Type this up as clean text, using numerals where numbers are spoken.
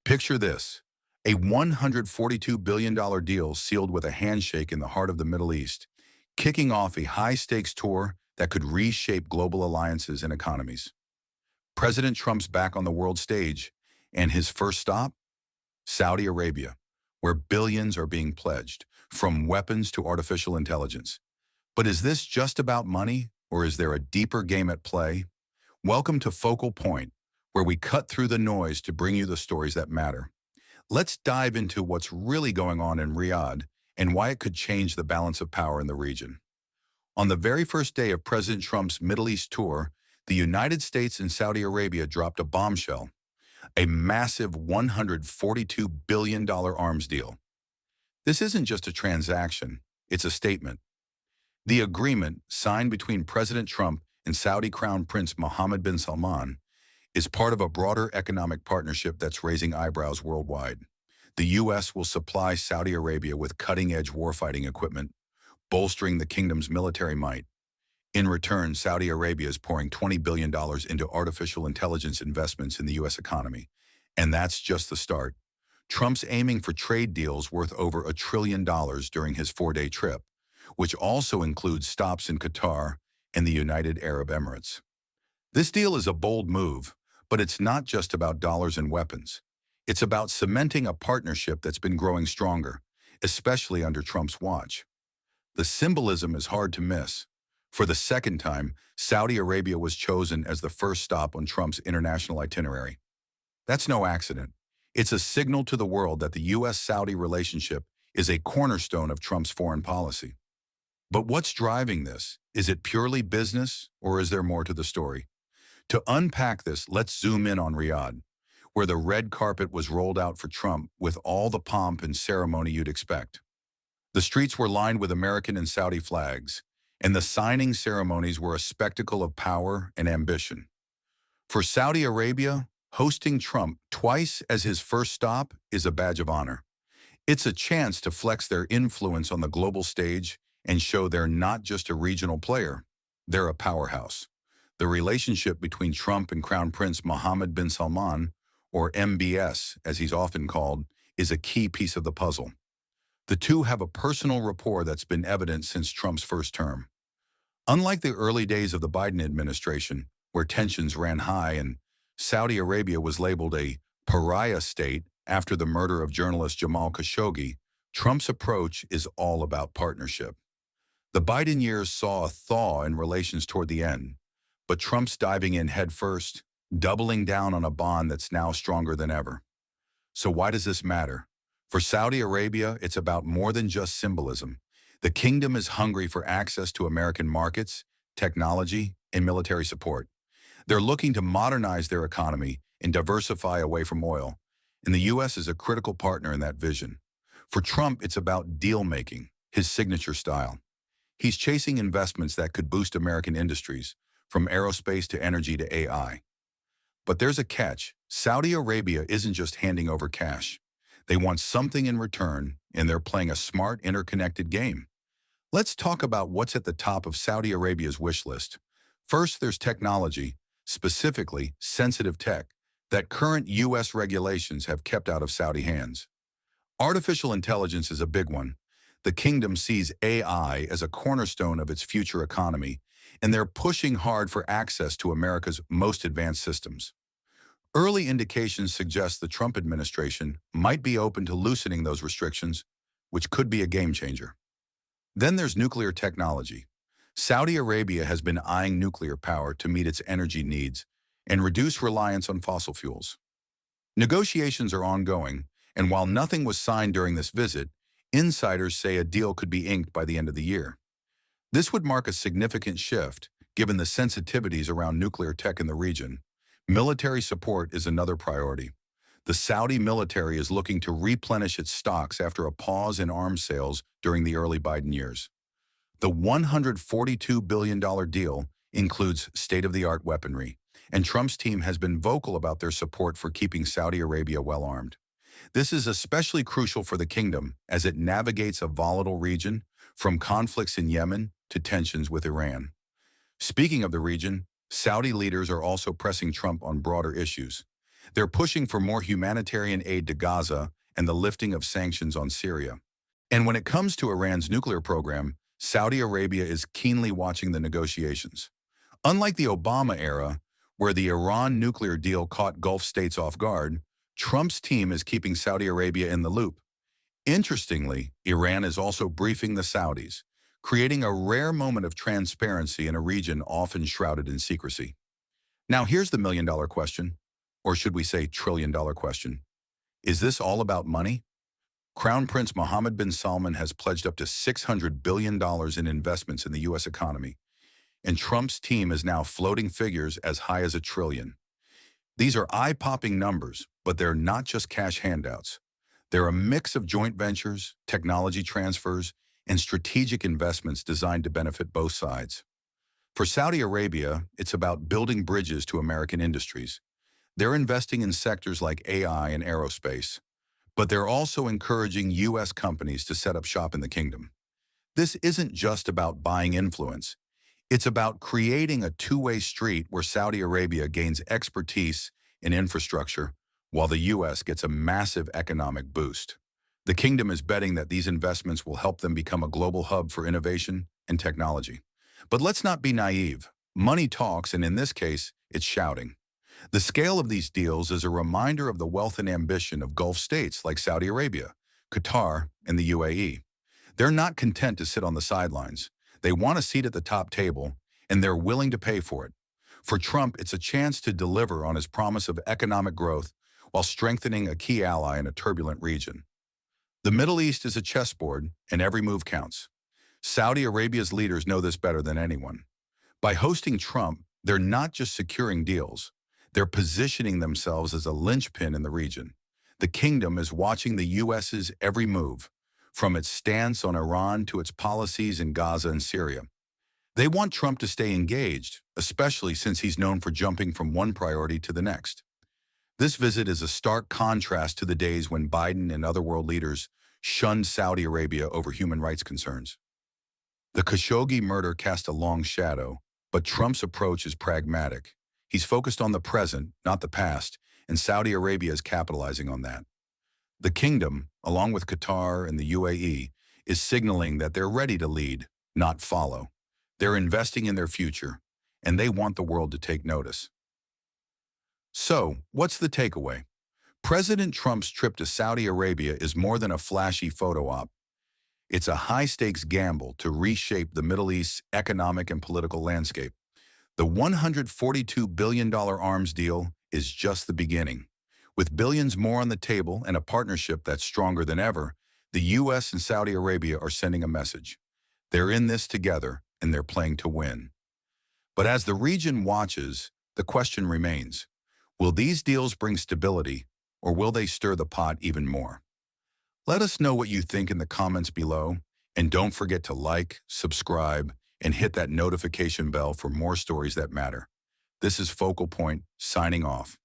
Picture this, a $142 billion deal sealed with a handshake in the heart of the Middle East, kicking off a high-stakes tour that could reshape global alliances and economies. President Trump's back on the world stage, and his first stop? Saudi Arabia, where billions are being pledged, from weapons to artificial intelligence. But is this just about money, or is there a deeper game at play? Welcome to Focal Point, where we cut through the noise to bring you the stories that matter. Let's dive into what's really going on in Riyadh and why it could change the balance of power in the region. On the very first day of President Trump's Middle East tour, the United States and Saudi Arabia dropped a bombshell, a massive $142 billion arms deal. This isn't just a transaction, it's a statement. The agreement, signed between President Trump and Saudi Crown Prince Mohammed bin Salman, is part of a broader economic partnership that's raising eyebrows worldwide. The U.S. will supply Saudi Arabia with cutting-edge warfighting equipment, bolstering the kingdom's military might. In return, Saudi Arabia is pouring $20 billion into artificial intelligence investments in the U.S. economy. And that's just the start. Trump's aiming for trade deals worth over $1 trillion during his 4-day trip, which also includes stops in Qatar and the United Arab Emirates. This deal is a bold move, but it's not just about dollars and weapons. It's about cementing a partnership that's been growing stronger, especially under Trump's watch. The symbolism is hard to miss. For the second time, Saudi Arabia was chosen as the first stop on Trump's international itinerary. That's no accident. It's a signal to the world that the U.S.-Saudi relationship is a cornerstone of Trump's foreign policy. But what's driving this? Is it purely business, or is there more to the story? To unpack this, let's zoom in on Riyadh, where the red carpet was rolled out for Trump with all the pomp and ceremony you'd expect. The streets were lined with American and Saudi flags, and the signing ceremonies were a spectacle of power and ambition. For Saudi Arabia, hosting Trump twice as his first stop is a badge of honor. It's a chance to flex their influence on the global stage and show they're not just a regional player, they're a powerhouse. The relationship between Trump and Crown Prince Mohammed bin Salman, or MBS as he's often called, is a key piece of the puzzle. The two have a personal rapport that's been evident since Trump's first term. Unlike the early days of the Biden administration, where tensions ran high and Saudi Arabia was labeled a pariah state after the murder of journalist Jamal Khashoggi, Trump's approach is all about partnership. The Biden years saw a thaw in relations toward the end, but Trump's diving in headfirst, doubling down on a bond that's now stronger than ever. So why does this matter? For Saudi Arabia, it's about more than just symbolism. The kingdom is hungry for access to American markets, technology, and military support. They're looking to modernize their economy and diversify away from oil, and the U.S. is a critical partner in that vision. For Trump, it's about deal-making, his signature style. He's chasing investments that could boost American industries, from aerospace to energy to AI. But there's a catch. Saudi Arabia isn't just handing over cash. They want something in return, and they're playing a smart, interconnected game. Let's talk about what's at the top of Saudi Arabia's wish list. First, there's technology, specifically sensitive tech, that current U.S. regulations have kept out of Saudi hands. Artificial intelligence is a big one. The kingdom sees AI as a cornerstone of its future economy, and they're pushing hard for access to America's most advanced systems. Early indications suggest the Trump administration might be open to loosening those restrictions, which could be a game changer. Then there's nuclear technology. Saudi Arabia has been eyeing nuclear power to meet its energy needs and reduce reliance on fossil fuels. Negotiations are ongoing, and while nothing was signed during this visit, insiders say a deal could be inked by the end of the year. This would mark a significant shift, given the sensitivities around nuclear tech in the region. Military support is another priority. The Saudi military is looking to replenish its stocks after a pause in arms sales during the early Biden years. The $142 billion deal includes state-of-the-art weaponry, and Trump's team has been vocal about their support for keeping Saudi Arabia well-armed. This is especially crucial for the kingdom as it navigates a volatile region, from conflicts in Yemen to tensions with Iran. Speaking of the region, Saudi leaders are also pressing Trump on broader issues. They're pushing for more humanitarian aid to Gaza and the lifting of sanctions on Syria. And when it comes to Iran's nuclear program, Saudi Arabia is keenly watching the negotiations. Unlike the Obama era, where the Iran nuclear deal caught Gulf states off guard, Trump's team is keeping Saudi Arabia in the loop. Interestingly, Iran is also briefing the Saudis, creating a rare moment of transparency in a region often shrouded in secrecy. Now here's the million-dollar question, or should we say trillion-dollar question. Is this all about money? Crown Prince Mohammed bin Salman has pledged up to $600 billion in investments in the U.S. economy, and Trump's team is now floating figures as high as $1 trillion. These are eye-popping numbers, but they're not just cash handouts. They're a mix of joint ventures, technology transfers, and strategic investments designed to benefit both sides. For Saudi Arabia, it's about building bridges to American industries. They're investing in sectors like AI and aerospace, but they're also encouraging U.S. companies to set up shop in the kingdom. This isn't just about buying influence. It's about creating a two-way street where Saudi Arabia gains expertise in infrastructure while the U.S. gets a massive economic boost. The kingdom is betting that these investments will help them become a global hub for innovation and technology. But let's not be naive. Money talks, and in this case, it's shouting. The scale of these deals is a reminder of the wealth and ambition of Gulf states like Saudi Arabia, Qatar, and the UAE. They're not content to sit on the sidelines. They want a seat at the top table, and they're willing to pay for it. For Trump, it's a chance to deliver on his promise of economic growth while strengthening a key ally in a turbulent region. The Middle East is a chessboard, and every move counts. Saudi Arabia's leaders know this better than anyone. By hosting Trump, they're not just securing deals. They're positioning themselves as a linchpin in the region. The kingdom is watching the U.S.'s every move, from its stance on Iran to its policies in Gaza and Syria. They want Trump to stay engaged, especially since he's known for jumping from one priority to the next. This visit is a stark contrast to the days when Biden and other world leaders shunned Saudi Arabia over human rights concerns. The Khashoggi murder cast a long shadow, but Trump's approach is pragmatic. He's focused on the present, not the past, and Saudi Arabia is capitalizing on that. The kingdom, along with Qatar and the UAE, is signaling that they're ready to lead, not follow. They're investing in their future, and they want the world to take notice. So, what's the takeaway? President Trump's trip to Saudi Arabia is more than a flashy photo op. It's a high-stakes gamble to reshape the Middle East's economic and political landscape. The $142 billion arms deal is just the beginning. With billions more on the table and a partnership that's stronger than ever, the U.S. and Saudi Arabia are sending a message. They're in this together, and they're playing to win. But as the region watches, the question remains, will these deals bring stability, or will they stir the pot even more? Let us know what you think in the comments below, and don't forget to like, subscribe, and hit that notification bell for more stories that matter. This is Focal Point, signing off.